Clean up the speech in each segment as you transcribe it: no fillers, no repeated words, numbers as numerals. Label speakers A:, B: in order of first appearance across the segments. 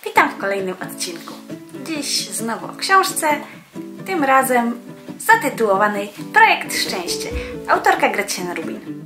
A: Witam w kolejnym odcinku. Dziś znowu o książce, tym razem zatytułowanej Projekt Szczęście. Autorka Gretchen Rubin.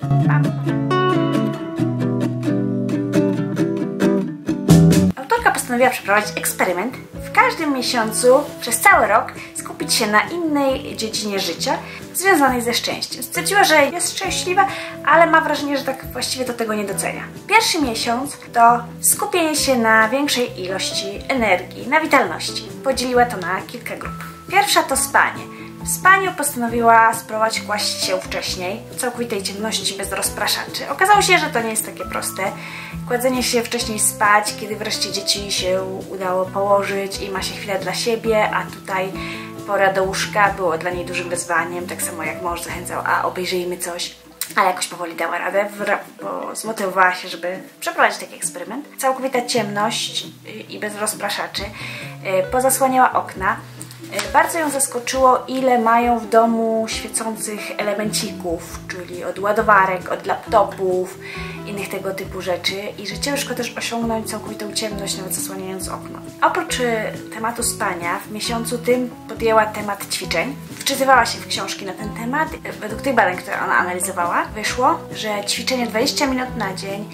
A: Autorka postanowiła przeprowadzić eksperyment. W każdym miesiącu przez cały rok skupić się na innej dziedzinie życia związanej ze szczęściem. Stwierdziła, że jest szczęśliwa, ale ma wrażenie, że tak właściwie to tego nie docenia. Pierwszy miesiąc to skupienie się na większej ilości energii, na witalności. Podzieliła to na kilka grup. Pierwsza to spanie. W spaniu postanowiła spróbować kłaść się wcześniej, w całkowitej ciemności, bez rozpraszaczy. Okazało się, że to nie jest takie proste. Kładzenie się wcześniej spać, kiedy wreszcie dzieci się udało położyć i ma się chwilę dla siebie, a tutaj pora do łóżka było dla niej dużym wyzwaniem, tak samo jak mąż zachęcał, a obejrzyjmy coś. Ale jakoś powoli dała radę, bo zmotywowała się, żeby przeprowadzić taki eksperyment. Całkowita ciemność i bez rozpraszaczy. Pozasłaniała okna. Bardzo ją zaskoczyło, ile mają w domu świecących elemencików, czyli od ładowarek, od laptopów, innych tego typu rzeczy i że ciężko też osiągnąć całkowitą ciemność, nawet zasłaniając okno. Oprócz tematu spania, w miesiącu tym podjęła temat ćwiczeń. Wczytywała się w książki na ten temat. Według tych badań, które ona analizowała, wyszło, że ćwiczenie 20 minut na dzień,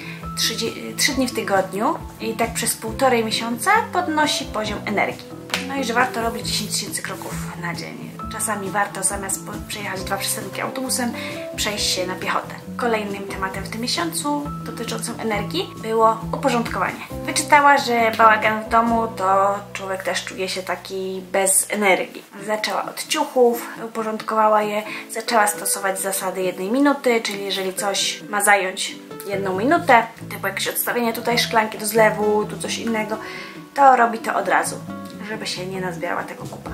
A: 3 dni w tygodniu i tak przez 1,5 miesiąca podnosi poziom energii. No i że warto robić 10 000 kroków na dzień. Czasami warto zamiast przejechać 2 przystanki autobusem, przejść się na piechotę. Kolejnym tematem w tym miesiącu dotyczącym energii było uporządkowanie. Wyczytała, że bałagan w domu to człowiek też czuje się taki bez energii. Zaczęła od ciuchów, uporządkowała je, zaczęła stosować zasady 1 minuty, czyli jeżeli coś ma zająć 1 minutę, typu jakieś odstawienie tutaj szklanki do zlewu, tu coś innego, to robi to od razu, żeby się nie nazbierała tego kupa.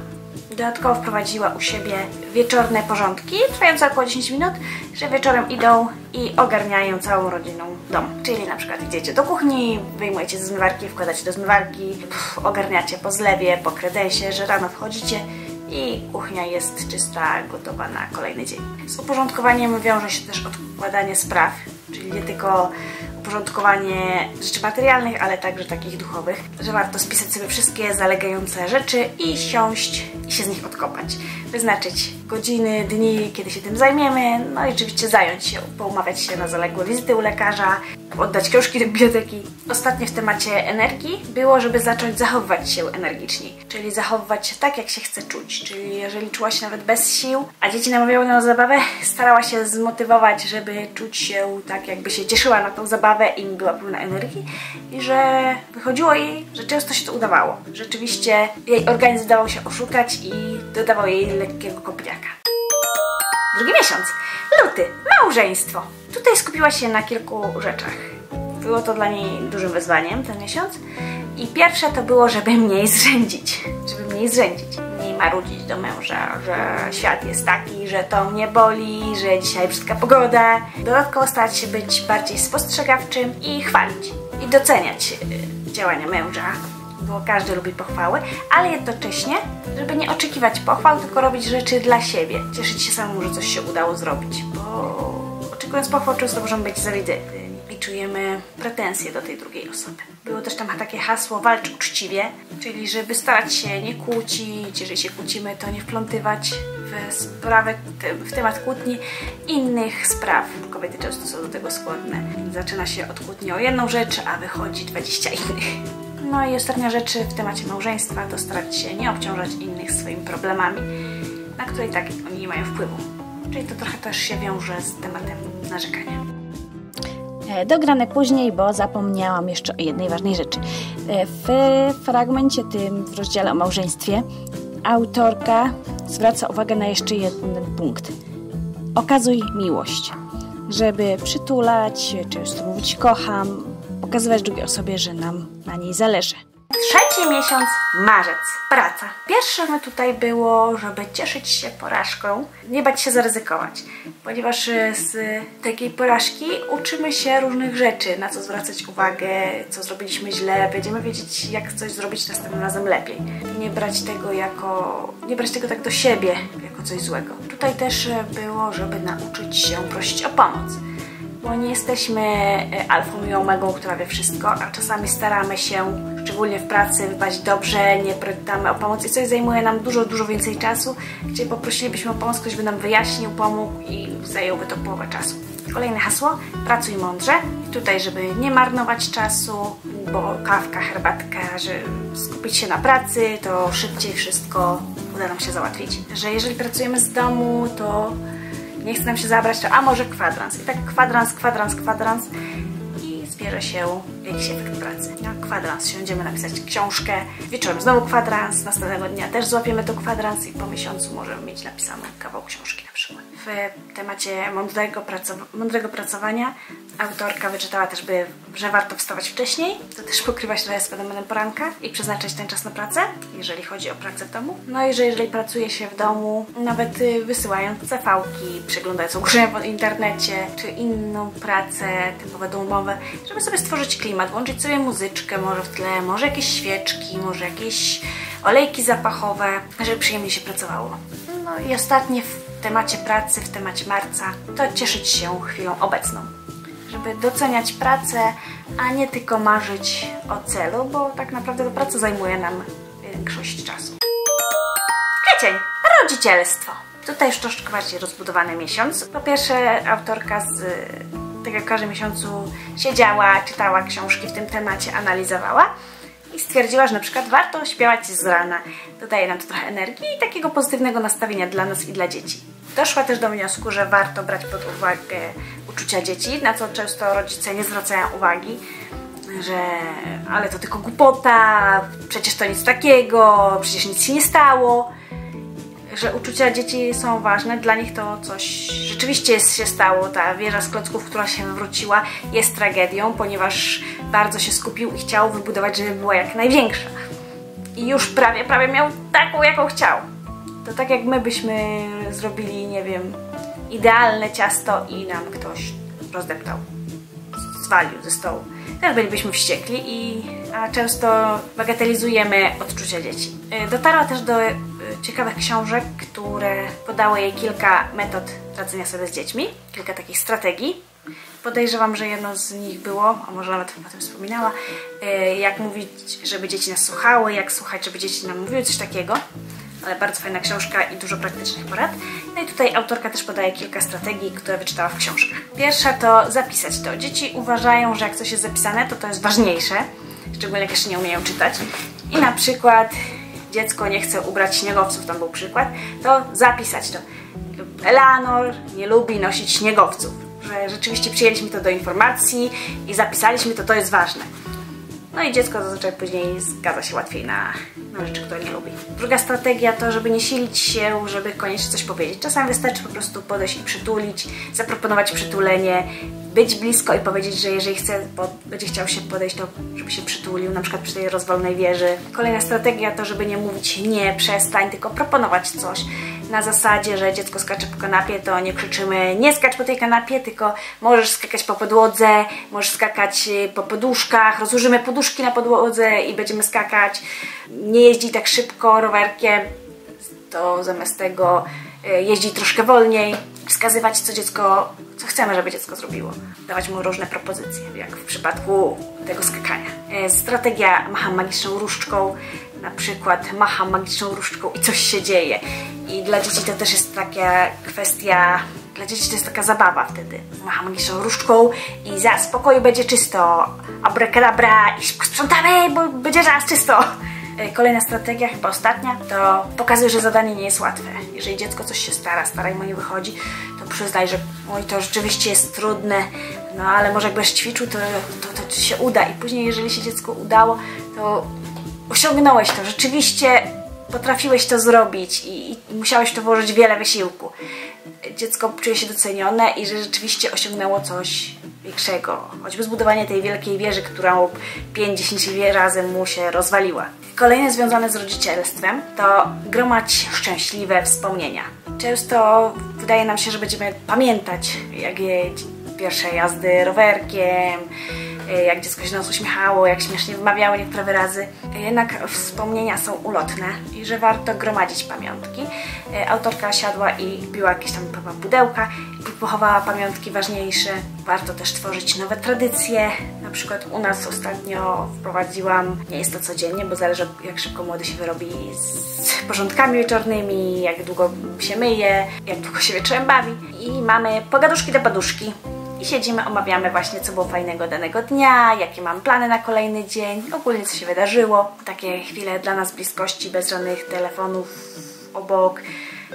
A: Dodatkowo wprowadziła u siebie wieczorne porządki, trwające około 10 minut, że wieczorem idą i ogarniają całą rodziną dom. Czyli na przykład idziecie do kuchni, wyjmujecie ze zmywarki, wkładacie do zmywarki, ogarniacie po zlewie, po kredensie, że rano wchodzicie i kuchnia jest czysta, gotowa na kolejny dzień. Z uporządkowaniem wiąże się też odkładanie spraw, czyli nie tylko uporządkowanie rzeczy materialnych, ale także takich duchowych, że warto spisać sobie wszystkie zalegające rzeczy i siąść i się z nich odkopać. Wyznaczyć godziny, dni, kiedy się tym zajmiemy, no i oczywiście zająć się, poumawiać się na zaległe wizyty u lekarza, oddać książki do biblioteki. Ostatnie w temacie energii było, żeby zacząć zachowywać się energicznie, czyli zachowywać się tak, jak się chce czuć, czyli jeżeli czuła się nawet bez sił, a dzieci namawiały na zabawę, starała się zmotywować, żeby czuć się tak, jakby się cieszyła na tą zabawę i była pełna energii i że wychodziło jej, że często się to udawało. Rzeczywiście jej organizm dawał się oszukać i dodawał jej lekkiego kopniaka. Drugi miesiąc. Luty. Małżeństwo. Tutaj skupiła się na kilku rzeczach. Było to dla niej dużym wyzwaniem ten miesiąc. I pierwsze to było, żeby mniej zrzędzić. Mniej marudzić do męża, że świat jest taki, że to mnie boli, że dzisiaj brzydka pogoda. Dodatkowo starać się być bardziej spostrzegawczym i chwalić. I doceniać działania męża, bo każdy lubi pochwały, ale jednocześnie, żeby nie oczekiwać pochwał, tylko robić rzeczy dla siebie. Cieszyć się samemu, że coś się udało zrobić, bo oczekując pochwał często możemy być zawiedzeni i czujemy pretensje do tej drugiej osoby. Było też tam takie hasło walcz uczciwie, czyli żeby starać się nie kłócić, jeżeli się kłócimy, to nie wplątywać w sprawę, w temat kłótni innych spraw. Kobiety często są do tego skłonne. Zaczyna się od kłótni o jedną rzecz, a wychodzi 20 innych. No i ostatnia rzecz w temacie małżeństwa to starać się nie obciążać innych swoimi problemami, na które i tak oni nie mają wpływu. Czyli to trochę też się wiąże z tematem narzekania.
B: Dograne później, bo zapomniałam jeszcze o jednej ważnej rzeczy. W fragmencie tym, w rozdziale o małżeństwie, autorka zwraca uwagę na jeszcze jeden punkt. Okazuj miłość. Żeby przytulać, często mówić kocham, pokazywać drugiej osobie, że nam na niej zależy.
A: Trzeci miesiąc, marzec. Praca. Pierwsze tutaj było, żeby cieszyć się porażką, nie bać się zaryzykować, ponieważ z takiej porażki uczymy się różnych rzeczy, na co zwracać uwagę, co zrobiliśmy źle, będziemy wiedzieć, jak coś zrobić następnym razem lepiej. Nie brać tego tak do siebie, jako coś złego. Tutaj też było, żeby nauczyć się prosić o pomoc. Bo nie jesteśmy alfą i omegą, która wie wszystko, a czasami staramy się szczególnie w pracy, wypaść dobrze, nie pytamy o pomoc i coś zajmuje nam dużo więcej czasu, gdzie poprosilibyśmy o pomoc, ktoś by nam wyjaśnił, pomógł i zajęłoby to połowę czasu. Kolejne hasło, pracuj mądrze. I tutaj, żeby nie marnować czasu, bo kawka, herbatka, że skupić się na pracy, to szybciej wszystko uda nam się załatwić. Że jeżeli pracujemy z domu, to nie chce nam się zabrać, to a może kwadrans. I tak kwadrans i zbierze się jakiś efekt pracy. Na kwadrans siądziemy napisać książkę, wieczorem znowu kwadrans, następnego dnia też złapiemy to kwadrans i po miesiącu możemy mieć napisaną kawał książki na przykład. W temacie mądrego pracowania autorka wyczytała też, że warto wstawać wcześniej. To też pokrywa się trochę z fenomenem poranka i przeznaczać ten czas na pracę, jeżeli chodzi o pracę w domu. No i że jeżeli pracuje się w domu, nawet wysyłając CV-ki, przeglądając ogłoszenia w internecie, czy inną pracę typowe domowe, żeby sobie stworzyć klimat, włączyć sobie muzyczkę może w tle, może jakieś świeczki, może jakieś olejki zapachowe, żeby przyjemnie się pracowało. No i ostatnie w temacie pracy, w temacie marca, to cieszyć się chwilą obecną. Żeby doceniać pracę, a nie tylko marzyć o celu, bo tak naprawdę to praca zajmuje nam większość czasu. Kwiecień, rodzicielstwo. Tutaj już troszkę bardziej rozbudowany miesiąc. Po pierwsze, autorka tak jak w każdym miesiącu siedziała, czytała książki w tym temacie, analizowała i stwierdziła, że na przykład warto śpiewać z rana. Dodaje nam to trochę energii i takiego pozytywnego nastawienia dla nas i dla dzieci. Doszła też do wniosku, że warto brać pod uwagę uczucia dzieci, na co często rodzice nie zwracają uwagi, że ale to tylko głupota, przecież to nic takiego, przecież nic się nie stało, że uczucia dzieci są ważne, dla nich to coś rzeczywiście się stało. Ta wieża z klocków, która się wróciła, jest tragedią, ponieważ bardzo się skupił i chciał wybudować, żeby była jak największa. I już prawie miał taką, jaką chciał. To tak jak my byśmy zrobili, nie wiem, idealne ciasto i nam ktoś rozdeptał, zwalił ze stołu. Też bylibyśmy wściekli, a często bagatelizujemy odczucia dzieci. Dotarła też do ciekawych książek, które podały jej kilka metod radzenia sobie z dziećmi, kilka takich strategii. Podejrzewam, że jedno z nich było, a może nawet o tym wspominała, jak mówić, żeby dzieci nas słuchały, jak słuchać, żeby dzieci nam mówiły, coś takiego. Ale bardzo fajna książka i dużo praktycznych porad. No i tutaj autorka też podaje kilka strategii, które wyczytała w książkach. Pierwsza to zapisać to. Dzieci uważają, że jak coś jest zapisane, to jest ważniejsze, szczególnie jak jeszcze nie umieją czytać. I na przykład dziecko nie chce ubrać śniegowców, tam był przykład, to zapisać to. Eleanor nie lubi nosić śniegowców. Że rzeczywiście przyjęliśmy to do informacji i zapisaliśmy to, to jest ważne. No i dziecko zazwyczaj później zgadza się łatwiej na rzeczy, które nie lubi. Druga strategia to, żeby nie silić się, żeby koniecznie coś powiedzieć. Czasami wystarczy po prostu podejść i przytulić, zaproponować przytulenie, być blisko i powiedzieć, że jeżeli będzie chciał się podejść, to żeby się przytulił, na przykład przy tej rozwalonej wieży. Kolejna strategia to, żeby nie mówić nie, przestań, tylko proponować coś. Na zasadzie, że dziecko skacze po kanapie, to nie krzyczymy nie skacz po tej kanapie, tylko możesz skakać po podłodze, możesz skakać po poduszkach, rozłożymy poduszki na podłodze i będziemy skakać. Nie jeździ tak szybko rowerkiem, to zamiast tego jeździ troszkę wolniej. Wskazywać, co chcemy, żeby dziecko zrobiło. Dawać mu różne propozycje, jak w przypadku tego skakania. Strategia macham magiczną różdżką, na przykład macham magiczną różdżką i coś się dzieje. I dla dzieci to też jest taka kwestia, dla dzieci to jest taka zabawa wtedy. Macham magiczną różdżką i za spokoju będzie czysto. Abracadabra i sprzątamy, bo będzie zaraz czysto. Kolejna strategia, chyba ostatnia, to pokazuje, że zadanie nie jest łatwe. Jeżeli dziecko coś się stara i mu nie wychodzi, to przyznaj, że oj, to rzeczywiście jest trudne, no ale może jakbyś ćwiczył, to ci się uda. I później, jeżeli się dziecku udało, to osiągnąłeś to, rzeczywiście potrafiłeś to zrobić i musiałeś w to włożyć wiele wysiłku. Dziecko czuje się docenione i że rzeczywiście osiągnęło coś większego. Choćby zbudowanie tej wielkiej wieży, którą 5-10 razy mu się rozwaliła. Kolejne związane z rodzicielstwem to gromadź szczęśliwe wspomnienia. Często wydaje nam się, że będziemy pamiętać, jak pierwsze jazdy rowerkiem, jak dziecko się do nas uśmiechało, jak śmiesznie wymawiało niektóre wyrazy. Jednak wspomnienia są ulotne i że warto gromadzić pamiątki. Autorka siadła i biła jakieś tam pudełka i pochowała pamiątki ważniejsze. Warto też tworzyć nowe tradycje. Na przykład u nas ostatnio wprowadziłam, nie jest to codziennie, bo zależy jak szybko młody się wyrobi z porządkami wieczornymi, jak długo się myje, jak długo się wieczorem bawi. I mamy pogaduszki do poduszki. I siedzimy, omawiamy właśnie, co było fajnego danego dnia, jakie mam plany na kolejny dzień, ogólnie co się wydarzyło. Takie chwile dla nas bliskości, bez żadnych telefonów obok.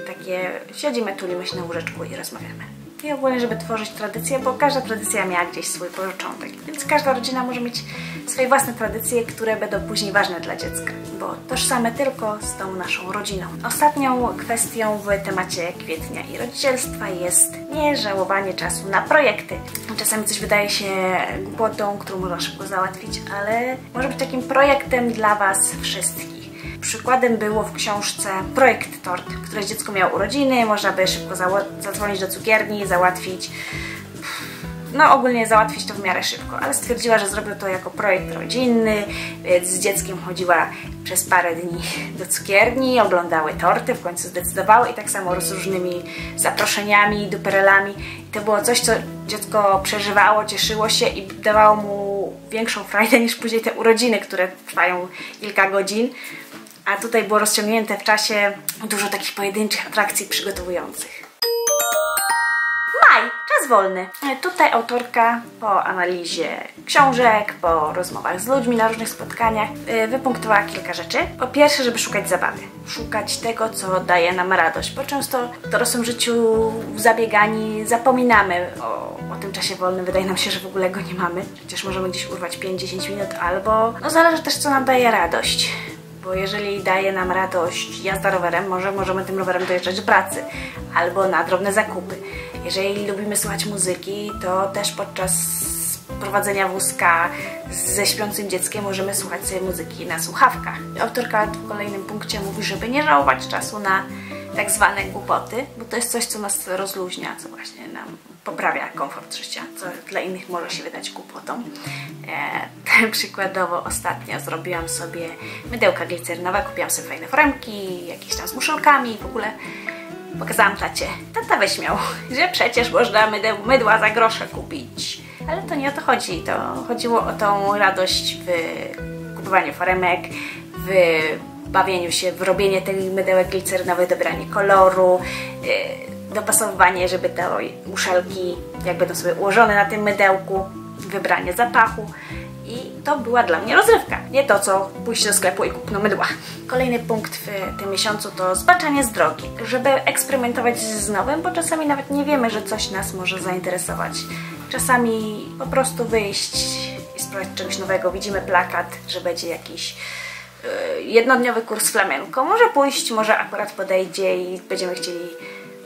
A: Takie siedzimy, tulimy się na łóżeczku i rozmawiamy. I ogólnie, żeby tworzyć tradycje, bo każda tradycja miała gdzieś swój początek. Więc każda rodzina może mieć swoje własne tradycje, które będą później ważne dla dziecka, bo tożsame tylko z tą naszą rodziną. Ostatnią kwestią w temacie kwietnia i rodzicielstwa jest nieżałowanie czasu na projekty. Czasami coś wydaje się głupotą, którą można szybko załatwić, ale może być takim projektem dla Was wszystkich. Przykładem było w książce projekt tort, które dziecko miało urodziny, można by szybko zadzwonić do cukierni, załatwić, no ogólnie załatwić to w miarę szybko, ale stwierdziła, że zrobił to jako projekt rodzinny, więc z dzieckiem chodziła przez parę dni do cukierni, oglądały torty, w końcu zdecydowały i tak samo z różnymi zaproszeniami, duperelami. I to było coś, co dziecko przeżywało, cieszyło się i dawało mu większą frajdę niż później te urodziny, które trwają kilka godzin. A tutaj było rozciągnięte w czasie dużo takich pojedynczych atrakcji przygotowujących. Maj, czas wolny. Tutaj autorka po analizie książek, po rozmowach z ludźmi na różnych spotkaniach wypunktowała kilka rzeczy. Po pierwsze, żeby szukać zabawy. Szukać tego, co daje nam radość, bo często w dorosłym życiu zabiegani zapominamy o tym czasie wolnym. Wydaje nam się, że w ogóle go nie mamy. Przecież możemy gdzieś urwać 5-10 minut albo... No zależy też, co nam daje radość. Bo jeżeli daje nam radość jazda rowerem, możemy tym rowerem dojeżdżać do pracy albo na drobne zakupy. Jeżeli lubimy słuchać muzyki, to też podczas prowadzenia wózka ze śpiącym dzieckiem możemy słuchać sobie muzyki na słuchawkach. Autorka w kolejnym punkcie mówi, żeby nie żałować czasu na tak zwane głupoty, bo to jest coś, co nas rozluźnia, co właśnie nam poprawia komfort życia, co dla innych może się wydać głupotą. Przykładowo ostatnio zrobiła sobie mydełka glicerynowe, kupiłam sobie fajne foremki, jakieś tam z muszelkami, w ogóle pokazałam tacie. Tata wyśmiał, że przecież można mydła za grosze kupić. Ale to nie o to chodzi, to chodziło o tą radość w kupowaniu foremek, w bawieniu się, w robienie tych mydełek glicerynowych, dobieranie koloru, dopasowywanie, żeby te muszelki jak będą sobie ułożone na tym mydełku, wybranie zapachu. I to była dla mnie rozrywka, nie to co pójść do sklepu i kupno mydła. Kolejny punkt w tym miesiącu to zbaczanie z drogi, żeby eksperymentować z nowym, bo czasami nawet nie wiemy, że coś nas może zainteresować. Czasami po prostu wyjść i spróbować czegoś nowego. Widzimy plakat, że będzie jakiś jednodniowy kurs flamenco. Może pójść, może akurat podejdzie i będziemy chcieli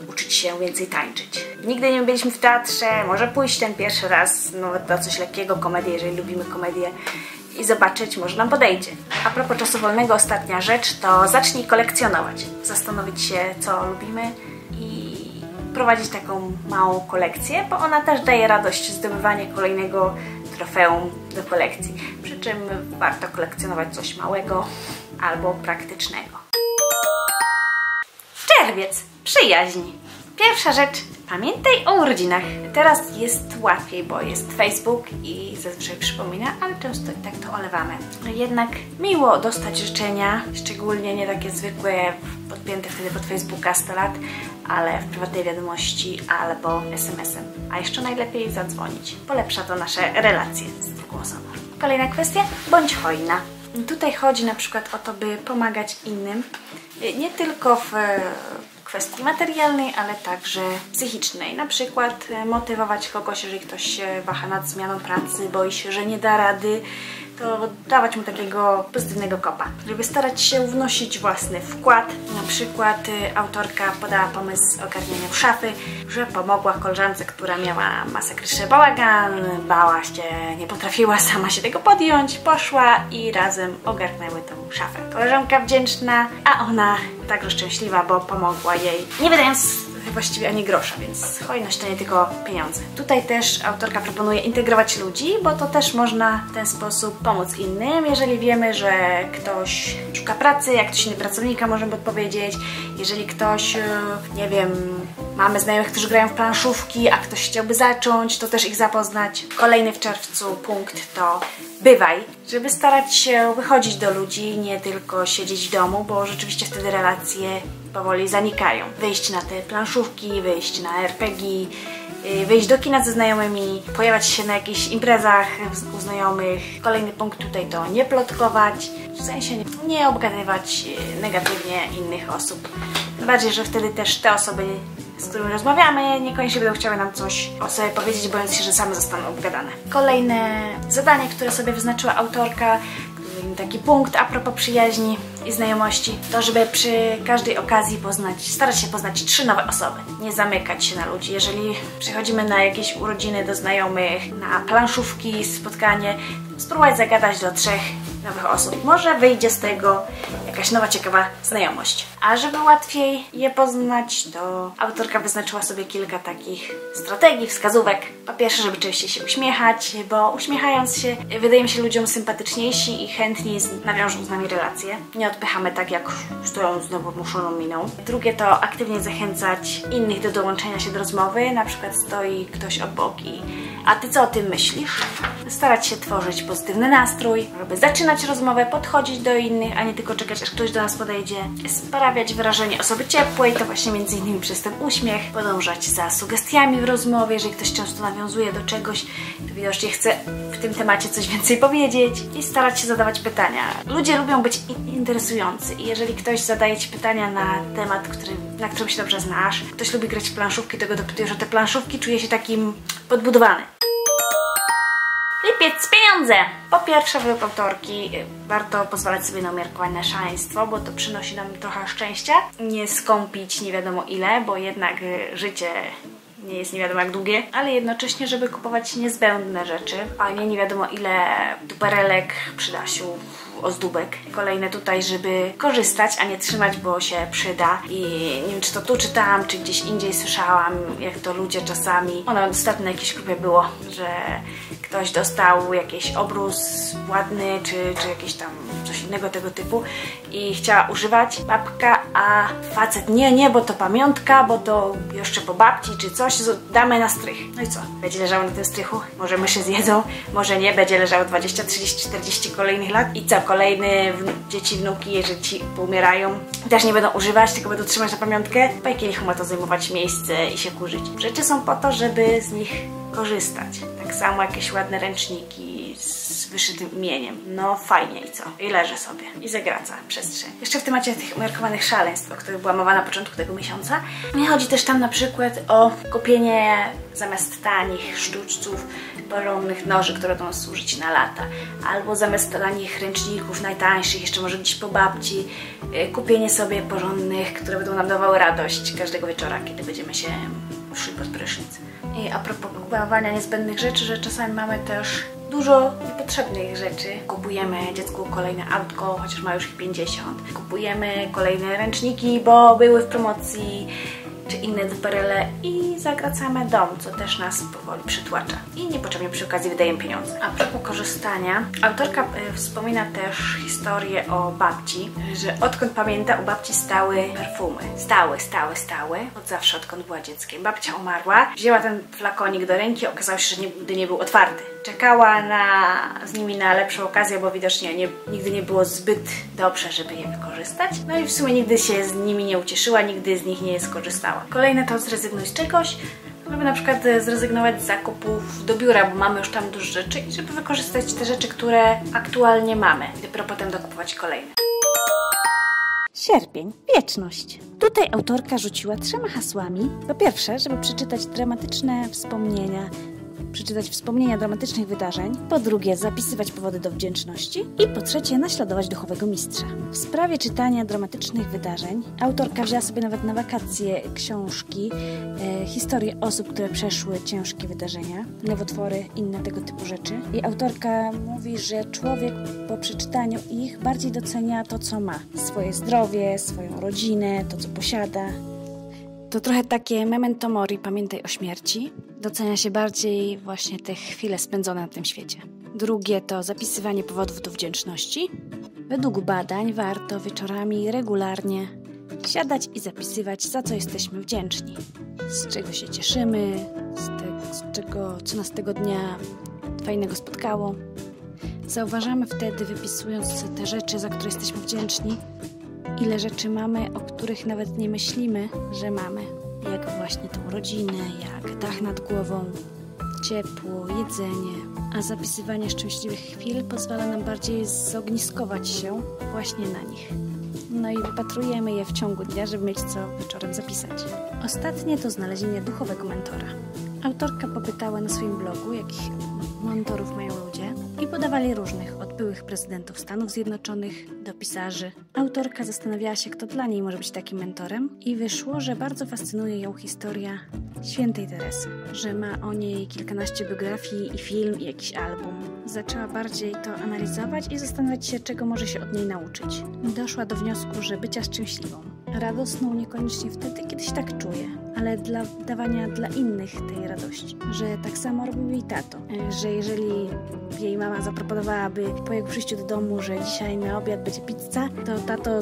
A: uczyć się więcej tańczyć. Nigdy nie byliśmy w teatrze, może pójść ten pierwszy raz, nawet na coś lekkiego, komedię, jeżeli lubimy komedię i zobaczyć, może nam podejdzie. A propos czasu wolnego, ostatnia rzecz to zacznij kolekcjonować. Zastanowić się, co lubimy i prowadzić taką małą kolekcję, bo ona też daje radość, zdobywanie kolejnego trofeum do kolekcji. Przy czym warto kolekcjonować coś małego albo praktycznego. Czerwiec. Przyjaźń. Pierwsza rzecz, pamiętaj o urodzinach. Teraz jest łatwiej, bo jest Facebook i zazwyczaj przypomina, ale często i tak to olewamy. Jednak miło dostać życzenia, szczególnie nie takie zwykłe, podpięte wtedy pod Facebooka 100 lat, ale w prywatnej wiadomości albo SMS-em. A jeszcze najlepiej zadzwonić. Polepsza to nasze relacje z drugą osobą. Kolejna kwestia, bądź hojna. Tutaj chodzi na przykład o to, by pomagać innym, nie tylko w kwestii materialnej, ale także psychicznej. Na przykład motywować kogoś, jeżeli ktoś się waha nad zmianą pracy, boi się, że nie da rady, to dawać mu takiego pozytywnego kopa, żeby starać się wnosić własny wkład. Na przykład autorka podała pomysł ogarniania szafy, że pomogła koleżance, która miała masakryczny bałagan, bała się, nie potrafiła sama się tego podjąć, poszła i razem ogarnęły tą szafę. Koleżanka wdzięczna, a ona także szczęśliwa, bo pomogła jej, nie wydając właściwie ani grosza, więc hojność to nie tylko pieniądze. Tutaj też autorka proponuje integrować ludzi, bo to też można w ten sposób pomóc innym. Jeżeli wiemy, że ktoś szuka pracy, jak ktoś inny pracownika możemy odpowiedzieć. Jeżeli ktoś, nie wiem, mamy znajomych, którzy grają w planszówki, a ktoś chciałby zacząć, to też ich zapoznać. Kolejny w czerwcu punkt to bywaj, żeby starać się wychodzić do ludzi, nie tylko siedzieć w domu, bo rzeczywiście wtedy relacje powoli zanikają. Wyjść na te planszówki, wyjść na RPG, wyjść do kina ze znajomymi, pojawiać się na jakichś imprezach u znajomych. Kolejny punkt tutaj to nie plotkować, w sensie nie obgadywać negatywnie innych osób. Tym bardziej, że wtedy też te osoby, z którymi rozmawiamy, niekoniecznie będą chciały nam coś o sobie powiedzieć, bojąc się, że same zostaną obgadane. Kolejne zadanie, które sobie wyznaczyła autorka, taki punkt a propos przyjaźni i znajomości, to żeby przy każdej okazji starać się poznać 3 nowe osoby. Nie zamykać się na ludzi. Jeżeli przychodzimy na jakieś urodziny do znajomych, na planszówki, spotkanie, spróbować zagadać do 3 nowych osób. Może wyjdzie z tego jakaś nowa, ciekawa znajomość. A żeby łatwiej je poznać, to autorka wyznaczyła sobie kilka takich strategii, wskazówek. Po pierwsze, żeby częściej się uśmiechać, bo uśmiechając się wydajemy się ludziom sympatyczniejsi i chętniej nawiążą z nami relacje. Nie odpychamy tak, jak stoją z niepomuszoną miną. Drugie to aktywnie zachęcać innych do dołączenia się do rozmowy. Na przykład stoi ktoś obok i a ty co o tym myślisz? Starać się tworzyć pozytywny nastrój, żeby zaczynać rozmowę, podchodzić do innych, a nie tylko czekać, aż ktoś do nas podejdzie. Sprawiać wrażenie osoby ciepłej, to właśnie między innymi przez ten uśmiech. Podążać za sugestiami w rozmowie, jeżeli ktoś często nawiązuje do czegoś, to widocznie chce w tym temacie coś więcej powiedzieć. I starać się zadawać pytania. Ludzie lubią być interesujący i jeżeli ktoś zadaje ci pytania na temat, na którym się dobrze znasz, ktoś lubi grać w planszówki, to go dopytujesz o te planszówki, czuje się takim podbudowany. Lipiec, pieniądze! Po pierwsze, według autorki warto pozwalać sobie na umiarkowane szaleństwo, bo to przynosi nam trochę szczęścia. Nie skąpić nie wiadomo ile, bo jednak życie nie jest nie wiadomo jak długie, ale jednocześnie, żeby kupować niezbędne rzeczy, a nie wiadomo ile duperelek, przydasiów, ozdóbek. Kolejne tutaj, żeby korzystać, a nie trzymać, bo się przyda. I nie wiem, czy to tu czytałam, czy gdzieś indziej słyszałam, jak to ludzie czasami, ostatnio na jakiejś grupie było, że ktoś dostał jakiś obrus ładny, czy jakieś tam coś innego tego typu i chciała używać babka, a facet nie, bo to pamiątka, bo to jeszcze po babci, czy coś, damy na strych. No i co? Będzie leżało na tym strychu? Może myszy zjedzą? Może nie? Będzie leżało 20, 30, 40 kolejnych lat? I co? Kolejne dzieci, wnuki, jeżeli ci poumierają, też nie będą używać, tylko będą trzymać na pamiątkę? Po kielichu ma to zajmować miejsce i się kurzyć. Rzeczy są po to, żeby z nich korzystać. Tak samo jakieś ładne ręczniki z wyszytym imieniem. No fajnie i co? I leży sobie. I zagraca przestrzeń. Jeszcze w temacie tych umiarkowanych szaleństw, o których była mowa na początku tego miesiąca, chodzi też tam na przykład o kupienie zamiast tanich sztućców porządnych noży, które będą służyć na lata. Albo zamiast tanich ręczników, najtańszych, jeszcze może gdzieś po babci, kupienie sobie porządnych, które będą nam dawały radość każdego wieczora, kiedy będziemy się szli pod prysznic. I a propos kupowania niezbędnych rzeczy, że czasami mamy też dużo niepotrzebnych rzeczy. Kupujemy dziecku kolejne autko, chociaż ma już ich 50. Kupujemy kolejne ręczniki, bo były w promocji, czy inne duperele i zagracamy dom, co też nas powoli przytłacza. I niepotrzebnie przy okazji wydajemy pieniądze. A propos korzystania, autorka wspomina też historię o babci, że odkąd pamięta u babci stały perfumy. Stały. Od zawsze, odkąd była dzieckiem. Babcia umarła, wzięła ten flakonik do ręki, okazało się, że nigdy nie był otwarty. Czekała z nimi na lepszą okazję, bo widocznie nigdy nie było zbyt dobrze, żeby je wykorzystać. No i w sumie nigdy się z nimi nie ucieszyła, nigdy z nich nie skorzystała. Kolejne to zrezygnuj z czegoś, żeby na przykład zrezygnować z zakupów do biura, bo mamy już tam dużo rzeczy i żeby wykorzystać te rzeczy, które aktualnie mamy i dopiero potem dokupować kolejne.
B: Sierpień, wieczność. Tutaj autorka rzuciła 3 hasłami. Po pierwsze, żeby przeczytać wspomnienia dramatycznych wydarzeń. Po drugie, zapisywać powody do wdzięczności. I po trzecie, naśladować duchowego mistrza. W sprawie czytania dramatycznych wydarzeń autorka wzięła sobie nawet na wakacje książki, historie osób, które przeszły ciężkie wydarzenia, nowotwory, inne tego typu rzeczy. I autorka mówi, że człowiek po przeczytaniu ich bardziej docenia to, co ma. Swoje zdrowie, swoją rodzinę, to, co posiada. To trochę takie memento mori, pamiętaj o śmierci. Docenia się bardziej właśnie te chwile spędzone na tym świecie. Drugie to zapisywanie powodów do wdzięczności. Według badań warto wieczorami regularnie siadać i zapisywać, za co jesteśmy wdzięczni. Z czego się cieszymy, co nas tego dnia fajnego spotkało. Zauważamy wtedy, wypisując te rzeczy, za które jesteśmy wdzięczni, ile rzeczy mamy, o których nawet nie myślimy, że mamy. Jak właśnie tą rodzinę, jak dach nad głową, ciepło, jedzenie. A zapisywanie szczęśliwych chwil pozwala nam bardziej zogniskować się właśnie na nich. No i wypatrujemy je w ciągu dnia, żeby mieć co wieczorem zapisać. Ostatnie to znalezienie duchowego mentora. Autorka popytała na swoim blogu, jakich mentorów mają ludzie i podawali różnych, od byłych prezydentów Stanów Zjednoczonych do pisarzy. Autorka zastanawiała się, kto dla niej może być takim mentorem i wyszło, że bardzo fascynuje ją historia Świętej Teresy, że ma o niej kilkanaście biografii i film i jakiś album. Zaczęła bardziej to analizować i zastanawiać się, czego może się od niej nauczyć. Doszła do wniosku, że bycia szczęśliwą, radosną niekoniecznie wtedy, kiedy się tak czuje, ale dla dawania dla innych tej radości. Że tak samo robił jej tato, że jeżeli jej mama zaproponowałaby po jego przyjściu do domu, że dzisiaj na obiad będzie pizza, to tato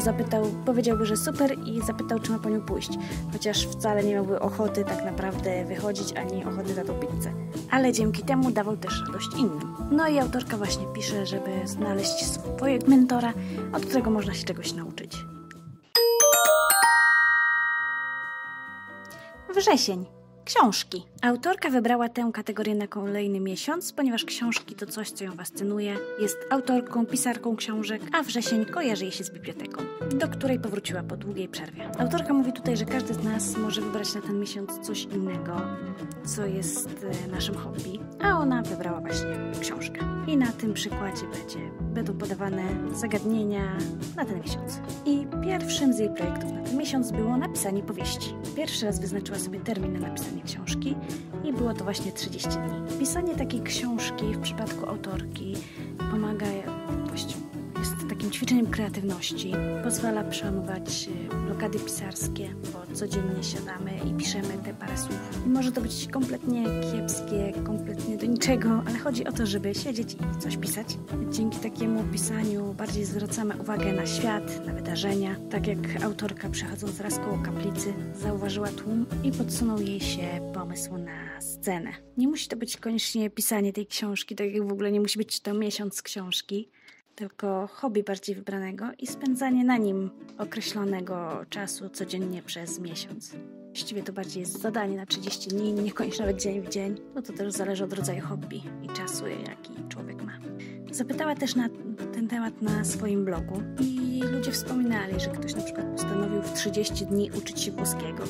B: powiedziałby, że super i zapytał, czy ma po nią pójść. Chociaż wcale nie miałby ochoty tak naprawdę wychodzić, ani ochoty za tą pizzę. Ale dzięki temu dawał też radość innym. No i autorka właśnie pisze, żeby znaleźć swojego mentora, od którego można się czegoś nauczyć. Wrzesień. Książki. Autorka wybrała tę kategorię na kolejny miesiąc, ponieważ książki to coś, co ją fascynuje. Jest autorką, pisarką książek, a wrzesień kojarzy jej się z biblioteką, do której powróciła po długiej przerwie. Autorka mówi tutaj, że każdy z nas może wybrać na ten miesiąc coś innego, co jest naszym hobby, a ona wybrała właśnie książkę. I na tym przykładzie będą podawane zagadnienia na ten miesiąc. I pierwszym z jej projektów na ten miesiąc było napisanie powieści. Pierwszy raz wyznaczyła sobie termin na napisanie książki i było to właśnie 30 dni. Pisanie takiej książki w przypadku autorki pomaga, jest takim ćwiczeniem kreatywności, pozwala przełamywać blokady pisarskie, bo codziennie siadamy i piszemy te parę słów. Może to być kompletnie kiepskie, kompletnie do niczego, ale chodzi o to, żeby siedzieć i coś pisać. Dzięki takiemu pisaniu bardziej zwracamy uwagę na świat, na wydarzenia. Tak jak autorka, przechodząc raz koło kaplicy, zauważyła tłum i podsunął jej się pomysł na scenę. Nie musi to być koniecznie pisanie tej książki, tak jak w ogóle nie musi być to miesiąc książki, tylko hobby bardziej wybranego i spędzanie na nim określonego czasu codziennie przez miesiąc. Właściwie to bardziej jest zadanie na 30 dni, niekoniecznie nawet dzień w dzień. No to też zależy od rodzaju hobby i czasu, jaki człowiek ma. Zapytała też na ten temat na swoim blogu i ludzie wspominali, że ktoś na przykład postanowił w 30 dni uczyć się włoskiego.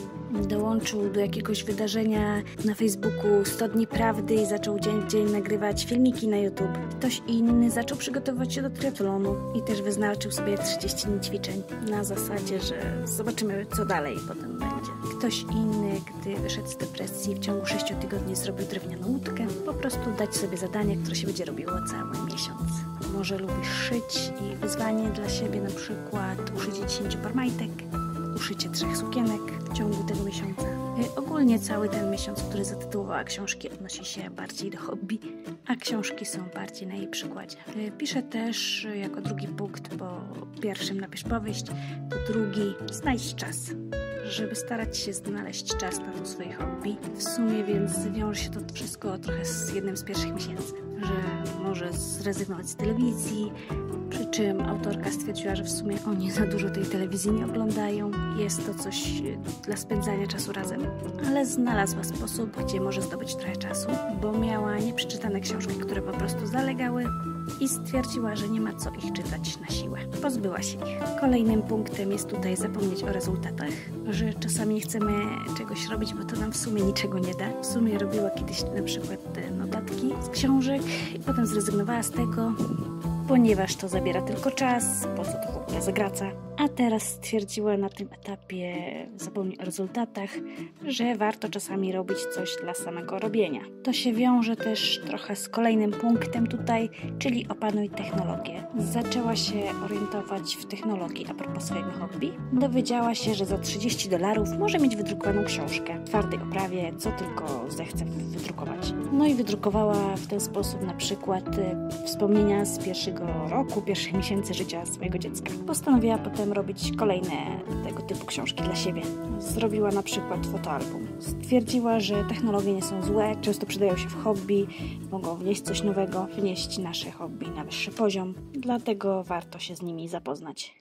B: Dołączył do jakiegoś wydarzenia na Facebooku 100 dni prawdy i zaczął dzień w dzień nagrywać filmiki na YouTube. Ktoś inny zaczął przygotowywać się do triatlonu i też wyznaczył sobie 30 dni ćwiczeń na zasadzie, że zobaczymy, co dalej potem będzie. Ktoś inny, gdy wyszedł z depresji, w ciągu 6 tygodni zrobił drewnianą łódkę. Po prostu dać sobie zadanie, które się będzie robiło cały miesiąc. Może lubisz szyć i wyzwanie dla siebie, na przykład uszycie 10 par majtek, uszycie 3 sukienek w ciągu tego miesiąca. Ogólnie cały ten miesiąc, który zatytułowała książki, odnosi się bardziej do hobby, a książki są bardziej na jej przykładzie. Piszę też jako drugi punkt, po pierwszym napisz powieść, po drugi znajdź czas, żeby starać się znaleźć czas na to swoje hobby. W sumie więc wiąże się to wszystko trochę z jednym z pierwszych miesięcy, że może zrezygnować z telewizji, przy czym autorka stwierdziła, że w sumie oni za dużo tej telewizji nie oglądają. Jest to coś dla spędzania czasu razem. Ale znalazła sposób, gdzie może zdobyć trochę czasu, bo miała nieprzeczytane książki, które po prostu zalegały i stwierdziła, że nie ma co ich czytać na siłę. Pozbyła się ich. Kolejnym punktem jest tutaj zapomnieć o rezultatach, że czasami nie chcemy czegoś robić, bo to nam w sumie niczego nie da. W sumie robiła kiedyś na przykład te notatki z książek i potem zrezygnowała z tego, ponieważ to zabiera tylko czas, po co to w ogóle zagraca. A teraz stwierdziła na tym etapie, zapomnij o rezultatach, że warto czasami robić coś dla samego robienia. To się wiąże też trochę z kolejnym punktem tutaj, czyli opanuj technologię. Zaczęła się orientować w technologii a propos swojego hobby. Dowiedziała się, że za $30 może mieć wydrukowaną książkę w twardej oprawie, co tylko zechce wydrukować. No i wydrukowała w ten sposób na przykład wspomnienia z pierwszych miesięcy życia swojego dziecka. Postanowiła potem robić kolejne tego typu książki dla siebie. Zrobiła na przykład fotoalbum. Stwierdziła, że technologie nie są złe, często przydają się w hobby, mogą wnieść coś nowego, wnieść nasze hobby na wyższy poziom, dlatego warto się z nimi zapoznać.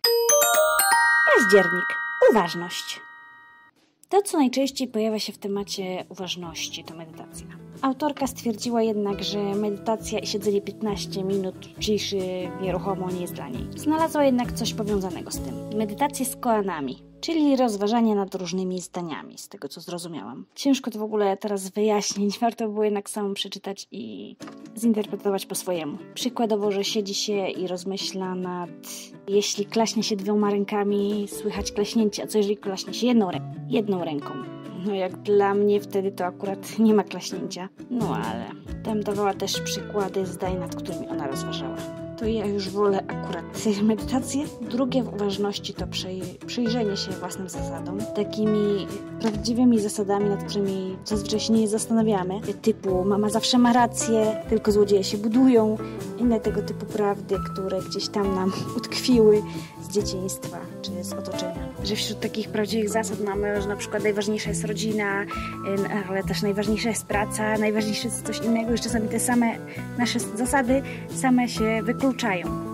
B: Październik. Uważność. To, co najczęściej pojawia się w temacie uważności, to medytacja. Autorka stwierdziła jednak, że medytacja i siedzenie 15 minut w ciszy nieruchomo nie jest dla niej. Znalazła jednak coś powiązanego z tym. Medytację z koanami, czyli rozważanie nad różnymi zdaniami, z tego co zrozumiałam. Ciężko to w ogóle teraz wyjaśnić, warto było jednak samą przeczytać i zinterpretować po swojemu. Przykładowo, że siedzi się i rozmyśla nad, jeśli klaśnie się 2 rękami, słychać klaśnięcie, a co jeżeli klaśnie się jedną ręką? No jak dla mnie wtedy to akurat nie ma klaśnięcia. No ale tam dawała też przykłady zdań, nad którymi ona rozważała. To ja już wolę akurat medytację. Drugie w uważności to przyjrzenie się własnym zasadom. Takimi prawdziwymi zasadami, nad którymi zazwyczaj się nie zastanawiamy. Typu mama zawsze ma rację, tylko złodzieje się budują. Inne tego typu prawdy, które gdzieś tam nam utkwiły z dzieciństwa czy z otoczenia. Że wśród takich prawdziwych zasad mamy, że na przykład najważniejsza jest rodzina, ale też najważniejsza jest praca, najważniejsze jest coś innego. Już czasami te same nasze zasady same się wykluczają.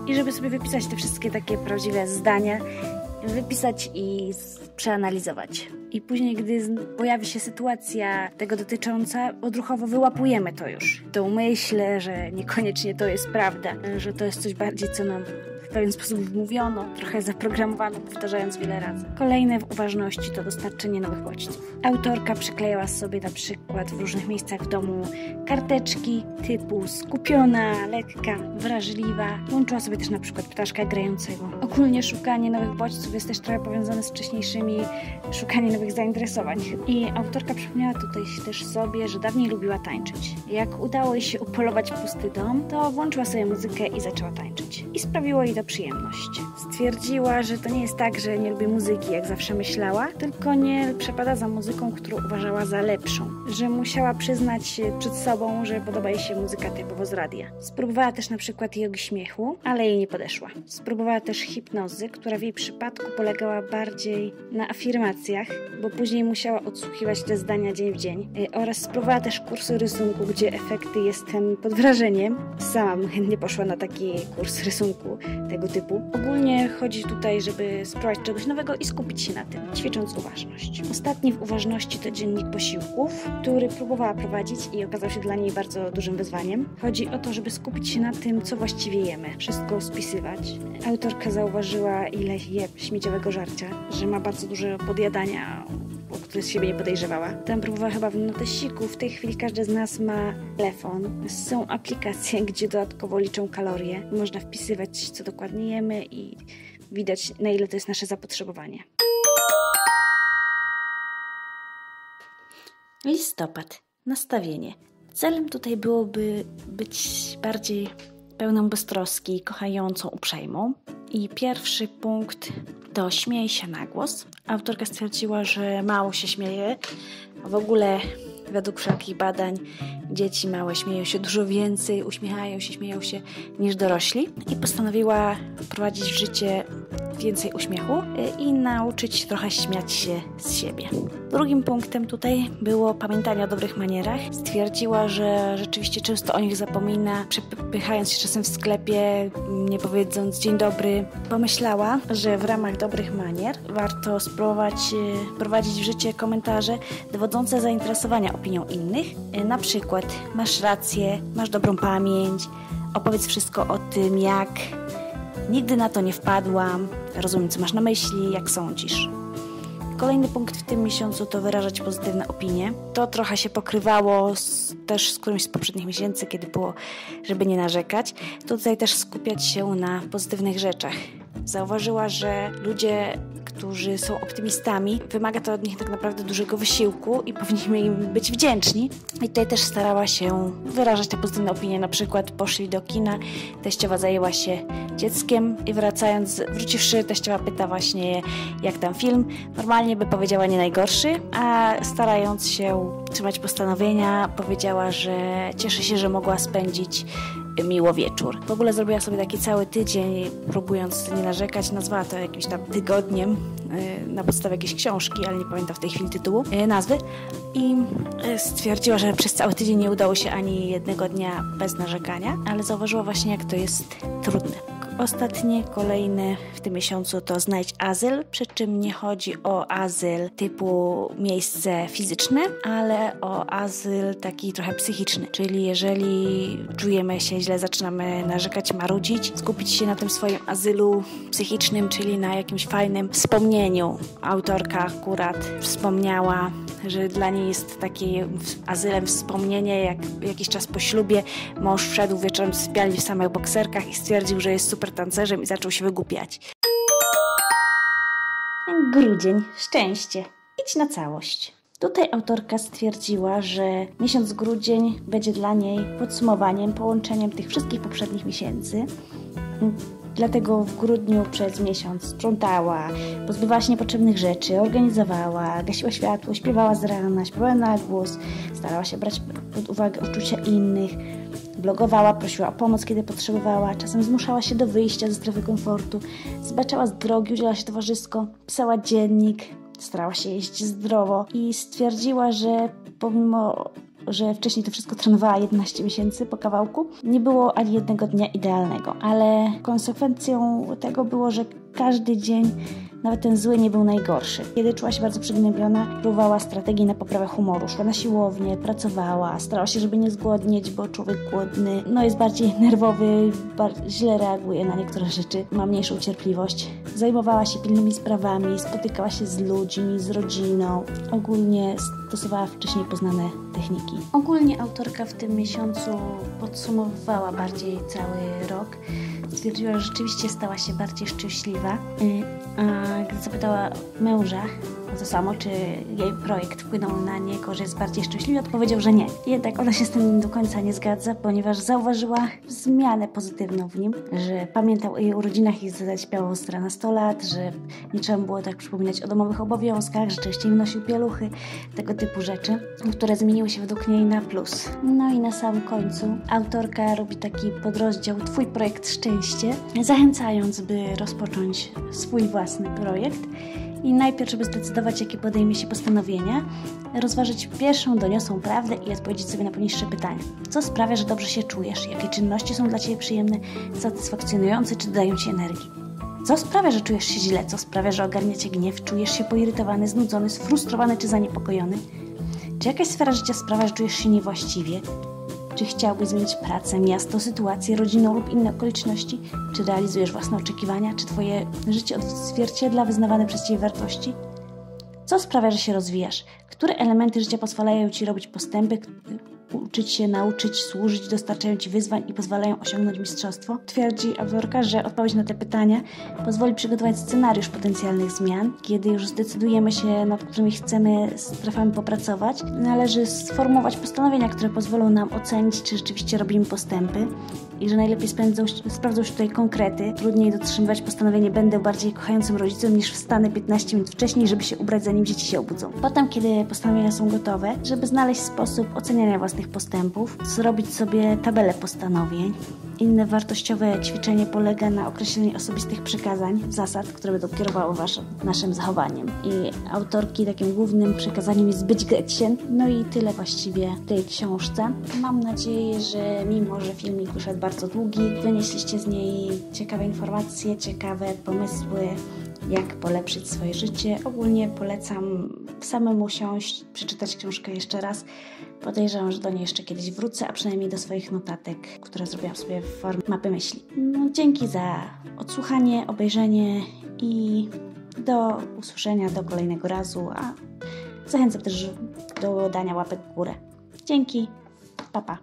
B: I żeby sobie wypisać te wszystkie takie prawdziwe zdania, wypisać i przeanalizować. I później, gdy pojawi się sytuacja tego dotycząca, odruchowo wyłapujemy to już. To myślę, że niekoniecznie to jest prawda, że to jest coś bardziej, co nam w pewien sposób wmówiono, trochę zaprogramowano, powtarzając wiele razy. Kolejne w uważności to dostarczenie nowych bodźców. Autorka przyklejała sobie na przykład w różnych miejscach w domu karteczki typu skupiona, lekka, wrażliwa. Łączyła sobie też na przykład ptaszka grającego. Ogólnie szukanie nowych bodźców jest też trochę powiązane z wcześniejszymi szukaniem nowych zainteresowań. I autorka przypomniała tutaj też sobie, że dawniej lubiła tańczyć. Jak udało jej się upolować pusty dom, to włączyła sobie muzykę i zaczęła tańczyć. I sprawiło jej to przyjemność. Stwierdziła, że to nie jest tak, że nie lubi muzyki, jak zawsze myślała, tylko nie przepada za muzyką, którą uważała za lepszą. Że musiała przyznać się przed sobą, że podoba jej się muzyka typowo z radia. Spróbowała też na przykład jogi śmiechu, ale jej nie podeszła. Spróbowała też hipnozy, która w jej przypadku polegała bardziej na afirmacjach, bo później musiała odsłuchiwać te zdania dzień w dzień. Oraz spróbowała też kursy rysunku, gdzie efekty jestem pod wrażeniem. Sama bym chętnie poszła na taki kurs rysunku tego typu. Ogólnie chodzi tutaj, żeby spróbować czegoś nowego i skupić się na tym, ćwicząc uważność. Ostatni w uważności to dziennik posiłków, który próbowała prowadzić i okazał się dla niej bardzo dużym wyzwaniem. Chodzi o to, żeby skupić się na tym, co właściwie jemy. Wszystko spisywać. Autorka zauważyła, ile je śmieciowego żarcia, że ma bardzo dużo podjadania, o które z siebie nie podejrzewała. Tam próbowała chyba w notesiku. W tej chwili każdy z nas ma telefon. Są aplikacje, gdzie dodatkowo liczą kalorie. Można wpisywać, co dokładnie jemy i widać, na ile to jest nasze zapotrzebowanie. Listopad. Nastawienie. Celem tutaj byłoby być bardziej pełną beztroski, kochającą, uprzejmą. I pierwszy punkt to śmiej się na głos. Autorka stwierdziła, że mało się śmieje. W ogóle według wszelkich badań dzieci małe śmieją się dużo więcej, śmieją się niż dorośli. I postanowiła wprowadzić w życie więcej uśmiechu i nauczyć trochę śmiać się z siebie. Drugim punktem tutaj było pamiętanie o dobrych manierach. Stwierdziła, że rzeczywiście często o nich zapomina, przepychając się czasem w sklepie, nie powiedząc dzień dobry. Pomyślała, że w ramach dobrych manier warto spróbować prowadzić w życie komentarze dowodzące zainteresowania opinią innych. Na przykład masz rację, masz dobrą pamięć, opowiedz wszystko o tym, jak nigdy na to nie wpadłam, rozumiem, co masz na myśli, jak sądzisz. Kolejny punkt w tym miesiącu to wyrażać pozytywne opinie. To trochę się pokrywało też z którymś z poprzednich miesięcy, kiedy było, żeby nie narzekać. Tutaj też skupiać się na pozytywnych rzeczach. Zauważyła, że ludzie, którzy są optymistami, wymaga to od nich tak naprawdę dużego wysiłku i powinniśmy im być wdzięczni. I tutaj też starała się wyrażać te pozytywne opinie. Na przykład poszli do kina, teściowa zajęła się dzieckiem i wróciwszy, teściowa pyta właśnie, jak tam film. Normalnie by powiedziała nie najgorszy, a starając się trzymać postanowienia, powiedziała, że cieszy się, że mogła spędzić miło wieczór. W ogóle zrobiła sobie taki cały tydzień, próbując nie narzekać, nazwała to jakimś tam tygodniem na podstawie jakiejś książki, ale nie pamiętam w tej chwili tytułu, nazwy, i stwierdziła, że przez cały tydzień nie udało się ani jednego dnia bez narzekania, ale zauważyła właśnie, jak to jest trudne. Ostatnie, kolejne w tym miesiącu to znajdź azyl, przy czym nie chodzi o azyl typu miejsce fizyczne, ale o azyl taki trochę psychiczny, czyli jeżeli czujemy się źle, zaczynamy narzekać, marudzić, skupić się na tym swoim azylu psychicznym, czyli na jakimś fajnym wspomnieniu. Autorka akurat wspomniała, że dla niej jest takim azylem wspomnienie, jak jakiś czas po ślubie mąż wszedł wieczorem, sypiali w samych bokserkach i stwierdził, że jest super tancerzem i zaczął się wygłupiać. Grudzień, szczęście. Idź na całość. Tutaj autorka stwierdziła, że miesiąc grudzień będzie dla niej podsumowaniem, połączeniem tych wszystkich poprzednich miesięcy. Dlatego w grudniu przez miesiąc sprzątała, pozbywała się niepotrzebnych rzeczy, organizowała, gasiła światło, śpiewała z rana, śpiewała na głos, starała się brać pod uwagę uczucia innych, blogowała, prosiła o pomoc, kiedy potrzebowała, czasem zmuszała się do wyjścia ze strefy komfortu, zbaczała z drogi, udzielała się towarzysko, pisała dziennik, starała się jeść zdrowo i stwierdziła, że pomimo że wcześniej to wszystko trenowała 11 miesięcy po kawałku, nie było ani jednego dnia idealnego, ale konsekwencją tego było, że każdy dzień, nawet ten zły, nie był najgorszy. Kiedy czuła się bardzo przygnębiona, próbowała strategii na poprawę humoru, szła na siłownię, pracowała, starała się, żeby nie zgłodnieć, bo człowiek głodny jest bardziej nerwowy, źle reaguje na niektóre rzeczy, ma mniejszą cierpliwość. Zajmowała się pilnymi sprawami, spotykała się z ludźmi, z rodziną. Ogólnie stosowała wcześniej poznane techniki. Ogólnie autorka w tym miesiącu podsumowywała bardziej cały rok. Stwierdziła, że rzeczywiście stała się bardziej szczęśliwa. A gdy zapytała męża o to samo, czy jej projekt wpłynął na niego, że jest bardziej szczęśliwy, odpowiedział, że nie. Jednak ona się z tym do końca nie zgadza, ponieważ zauważyła zmianę pozytywną w nim, że pamiętał o jej urodzinach i zaśpiawał na 100 lat, że nie trzeba było tak przypominać o domowych obowiązkach, że częściej nosił pieluchy, tego typu rzeczy, które zmieniły się według niej na plus. No i na samym końcu autorka robi taki podrozdział Twój projekt szczęście, zachęcając, by rozpocząć swój własny projekt i najpierw, żeby zdecydować, jakie podejmie się postanowienia, rozważyć pierwszą doniosłą prawdę i odpowiedzieć sobie na poniższe pytania. Co sprawia, że dobrze się czujesz? Jakie czynności są dla Ciebie przyjemne, satysfakcjonujące czy dodają Ci energii? Co sprawia, że czujesz się źle? Co sprawia, że ogarnia Cię gniew? Czujesz się poirytowany, znudzony, sfrustrowany czy zaniepokojony? Czy jakaś sfera życia sprawia, że czujesz się niewłaściwie? Czy chciałbyś zmienić pracę, miasto, sytuację rodzinną lub inne okoliczności? Czy realizujesz własne oczekiwania? Czy Twoje życie odzwierciedla wyznawane przez Ciebie wartości? Co sprawia, że się rozwijasz? Które elementy życia pozwalają Ci robić postępy, uczyć się, nauczyć, służyć, dostarczają Ci wyzwań i pozwalają osiągnąć mistrzostwo? Twierdzi autorka, że odpowiedź na te pytania pozwoli przygotować scenariusz potencjalnych zmian. Kiedy już zdecydujemy się, nad którymi chcemy strefami popracować, należy sformułować postanowienia, które pozwolą nam ocenić, czy rzeczywiście robimy postępy i że najlepiej sprawdzą się tutaj konkrety. Trudniej dotrzymywać postanowienie będę bardziej kochającym rodzicem niż wstanę 15 minut wcześniej, żeby się ubrać, zanim dzieci się obudzą. Potem, kiedy postanowienia są gotowe, żeby znaleźć sposób oceniania własnych postępów, zrobić sobie tabelę postanowień. Inne wartościowe ćwiczenie polega na określeniu osobistych przekazań, zasad, które będą kierowały naszym zachowaniem. I autorki takim głównym przekazaniem jest być Gretchen. No i tyle właściwie w tej książce. Mam nadzieję, że mimo, że filmik wyszedł bardzo długi, wynieśliście z niej ciekawe informacje, ciekawe pomysły, jak polepszyć swoje życie. Ogólnie polecam samemu siąść, przeczytać książkę jeszcze raz. Podejrzewam, że do niej jeszcze kiedyś wrócę, a przynajmniej do swoich notatek, które zrobiłam sobie w formie mapy myśli. No, dzięki za odsłuchanie, obejrzenie i do usłyszenia do kolejnego razu, a zachęcam też do dania łapek w górę. Dzięki, pa pa.